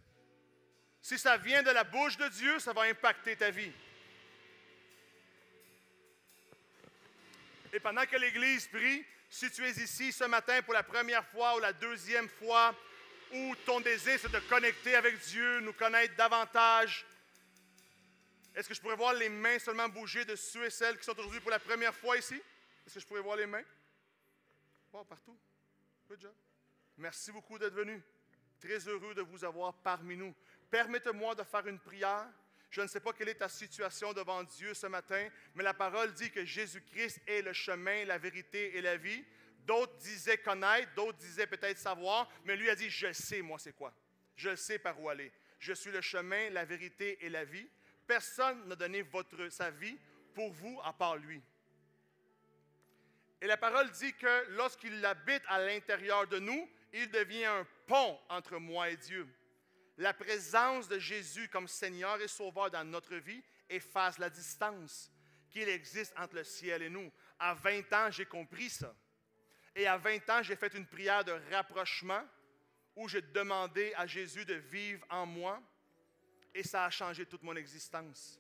Si ça vient de la bouche de Dieu, ça va impacter ta vie. Et pendant que l'Église prie, si tu es ici ce matin pour la première fois ou la deuxième fois, ou ton désir c'est de connecter avec Dieu, nous connaître davantage, est-ce que je pourrais voir les mains seulement bouger de ceux et celles qui sont aujourd'hui pour la première fois ici? Est-ce que je pourrais voir les mains? Wow, partout. Good job. Merci beaucoup d'être venu. Très heureux de vous avoir parmi nous. Permettez-moi de faire une prière. Je ne sais pas quelle est ta situation devant Dieu ce matin, mais la parole dit que Jésus-Christ est le chemin, la vérité et la vie. D'autres disaient connaître, d'autres disaient peut-être savoir, mais lui a dit, je sais, moi, c'est quoi. Je sais par où aller. Je suis le chemin, la vérité et la vie. Personne n'a donné sa vie pour vous à part lui. Et la parole dit que lorsqu'il habite à l'intérieur de nous, il devient un pont entre moi et Dieu. La présence de Jésus comme Seigneur et Sauveur dans notre vie efface la distance qu'il existe entre le ciel et nous. À 20 ans, j'ai compris ça. Et à 20 ans, j'ai fait une prière de rapprochement où j'ai demandé à Jésus de vivre en moi et ça a changé toute mon existence.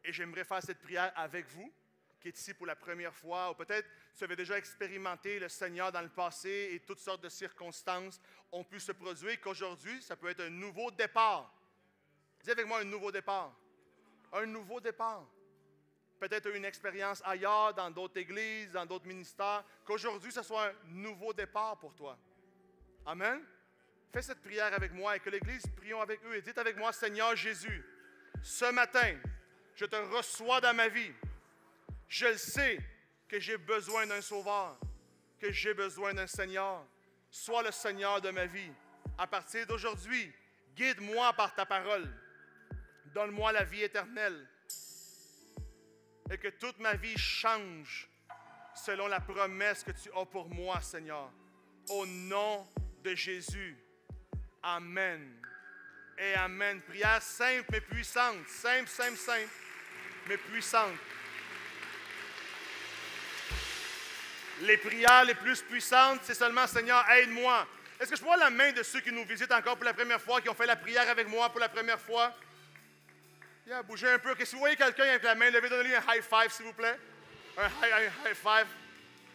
Et j'aimerais faire cette prière avec vous, qui est ici pour la première fois, ou peut-être tu avais déjà expérimenté le Seigneur dans le passé et toutes sortes de circonstances ont pu se produire, qu'aujourd'hui, ça peut être un nouveau départ. Dis avec moi un nouveau départ. Un nouveau départ. Peut-être une expérience ailleurs, dans d'autres églises, dans d'autres ministères, qu'aujourd'hui, ce soit un nouveau départ pour toi. Amen. Fais cette prière avec moi et que l'Église, prions avec eux et dites avec moi, Seigneur Jésus, ce matin, je te reçois dans ma vie. Je le sais que j'ai besoin d'un sauveur, que j'ai besoin d'un Seigneur. Sois le Seigneur de ma vie. À partir d'aujourd'hui, guide-moi par ta parole. Donne-moi la vie éternelle. Et que toute ma vie change selon la promesse que tu as pour moi, Seigneur. Au nom de Jésus. Amen. Et Amen. Prière simple mais puissante. Simple, simple, simple, mais puissante. Les prières les plus puissantes, c'est seulement « Seigneur, aide-moi ». Est-ce que je vois la main de ceux qui nous visitent encore pour la première fois, qui ont fait la prière avec moi pour la première fois? Yeah, bougez un peu. Okay, si vous voyez quelqu'un avec la main levée, donnez-lui un high five, s'il vous plaît. Un high five.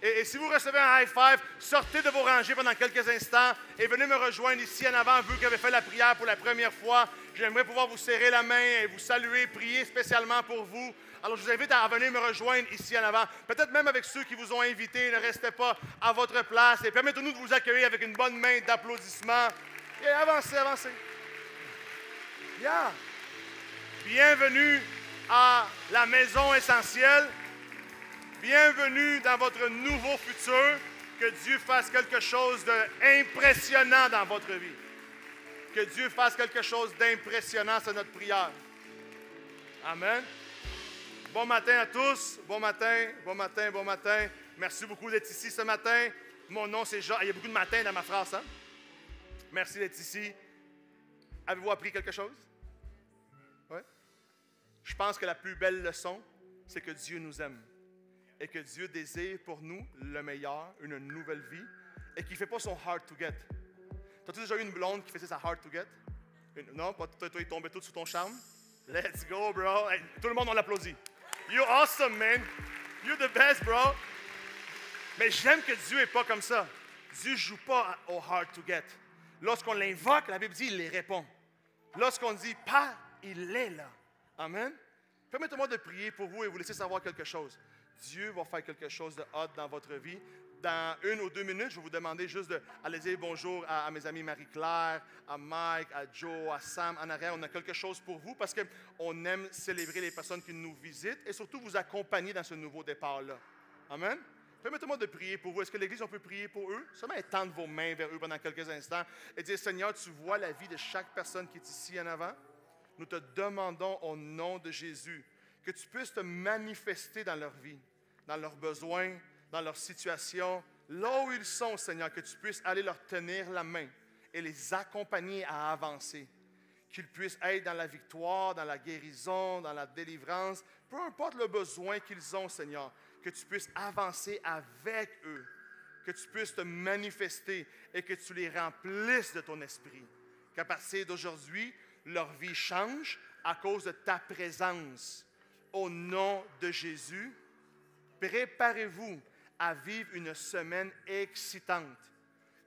Et si vous recevez un high five, sortez de vos rangées pendant quelques instants et venez me rejoindre ici en avant, vous qui avez fait la prière pour la première fois. J'aimerais pouvoir vous serrer la main et vous saluer, prier spécialement pour vous. Alors, je vous invite à venir me rejoindre ici en avant. Peut-être même avec ceux qui vous ont invités, ne restez pas à votre place. Et permettez-nous de vous accueillir avec une bonne main d'applaudissements. Et avancez, avancez. Yeah. Bienvenue à la maison essentielle. Bienvenue dans votre nouveau futur. Que Dieu fasse quelque chose d'impressionnant dans votre vie. Que Dieu fasse quelque chose d'impressionnant, c'est notre prière. Amen. Bon matin à tous. Bon matin, bon matin, bon matin. Merci beaucoup d'être ici ce matin. Mon nom, c'est Jean. Il y a beaucoup de matin dans ma phrase, hein? Merci d'être ici. Avez-vous appris quelque chose? Oui? Je pense que la plus belle leçon, c'est que Dieu nous aime. Et que Dieu désire pour nous le meilleur, une nouvelle vie, et qu'il ne fait pas son hard to get. T'as-tu déjà eu une blonde qui faisait sa hard to get? Non? Toi, il tombait tout sous ton charme? Let's go, bro! Hey, tout le monde, on l'applaudit. You're awesome, man! You're the best, bro! Mais j'aime que Dieu n'est pas comme ça. Dieu ne joue pas au hard to get. Lorsqu'on l'invoque, la Bible dit, il les répond. Lorsqu'on dit « pas », il est là. Amen. Permettez-moi de prier pour vous et vous laisser savoir quelque chose. Dieu va faire quelque chose de hot dans votre vie. Dans 1 ou 2 minutes, je vais vous demander juste d'aller dire bonjour à mes amis Marie-Claire, à Mike, à Joe, à Sam en arrière. On a quelque chose pour vous parce qu'on aime célébrer les personnes qui nous visitent et surtout vous accompagner dans ce nouveau départ-là. Amen. Permettez-moi de prier pour vous. Est-ce que l'Église, on peut prier pour eux? Seulement étendre vos mains vers eux pendant quelques instants et dire, Seigneur, tu vois la vie de chaque personne qui est ici en avant. Nous te demandons au nom de Jésus que tu puisses te manifester dans leur vie, dans leurs besoins, dans leur situation, là où ils sont, Seigneur, que tu puisses aller leur tenir la main et les accompagner à avancer. Qu'ils puissent être dans la victoire, dans la guérison, dans la délivrance, peu importe le besoin qu'ils ont, Seigneur, que tu puisses avancer avec eux, que tu puisses te manifester et que tu les remplisses de ton esprit. Qu'à partir d'aujourd'hui, leur vie change à cause de ta présence. Au nom de Jésus, préparez-vous à vivre une semaine excitante.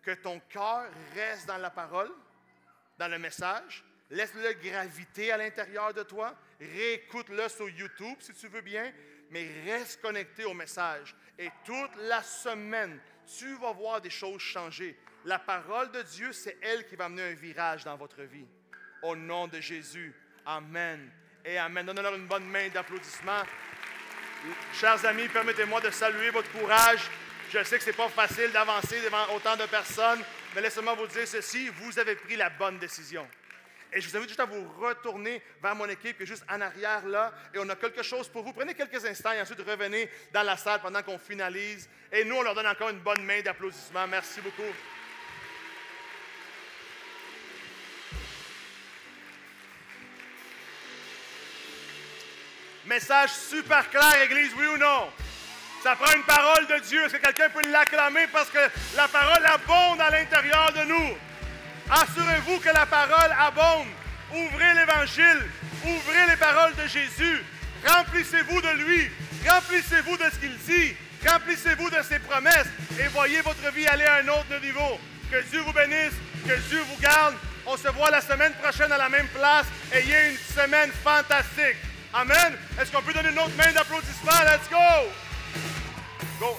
Que ton cœur reste dans la parole, dans le message. Laisse-le graviter à l'intérieur de toi. Réécoute-le sur YouTube si tu veux bien, mais reste connecté au message. Et toute la semaine, tu vas voir des choses changer. La parole de Dieu, c'est elle qui va amener un virage dans votre vie. Au nom de Jésus. Amen. Et amen. Donnez-leur une bonne main d'applaudissement. Chers amis, permettez-moi de saluer votre courage. Je sais que ce n'est pas facile d'avancer devant autant de personnes, mais laissez-moi vous dire ceci, vous avez pris la bonne décision. Et je vous invite juste à vous retourner vers mon équipe qui est juste en arrière là, et on a quelque chose pour vous. Prenez quelques instants et ensuite revenez dans la salle pendant qu'on finalise. Et nous, on leur donne encore une bonne main d'applaudissements. Merci beaucoup. Message super clair, Église, oui ou non? Ça prend une parole de Dieu. Est-ce que quelqu'un peut l'acclamer parce que la parole abonde à l'intérieur de nous? Assurez-vous que la parole abonde. Ouvrez l'Évangile. Ouvrez les paroles de Jésus. Remplissez-vous de lui. Remplissez-vous de ce qu'il dit. Remplissez-vous de ses promesses. Et voyez votre vie aller à un autre niveau. Que Dieu vous bénisse. Que Dieu vous garde. On se voit la semaine prochaine à la même place. Ayez une semaine fantastique. Amen. Est-ce qu'on peut donner une autre main d'applaudissement? Let's go! Go!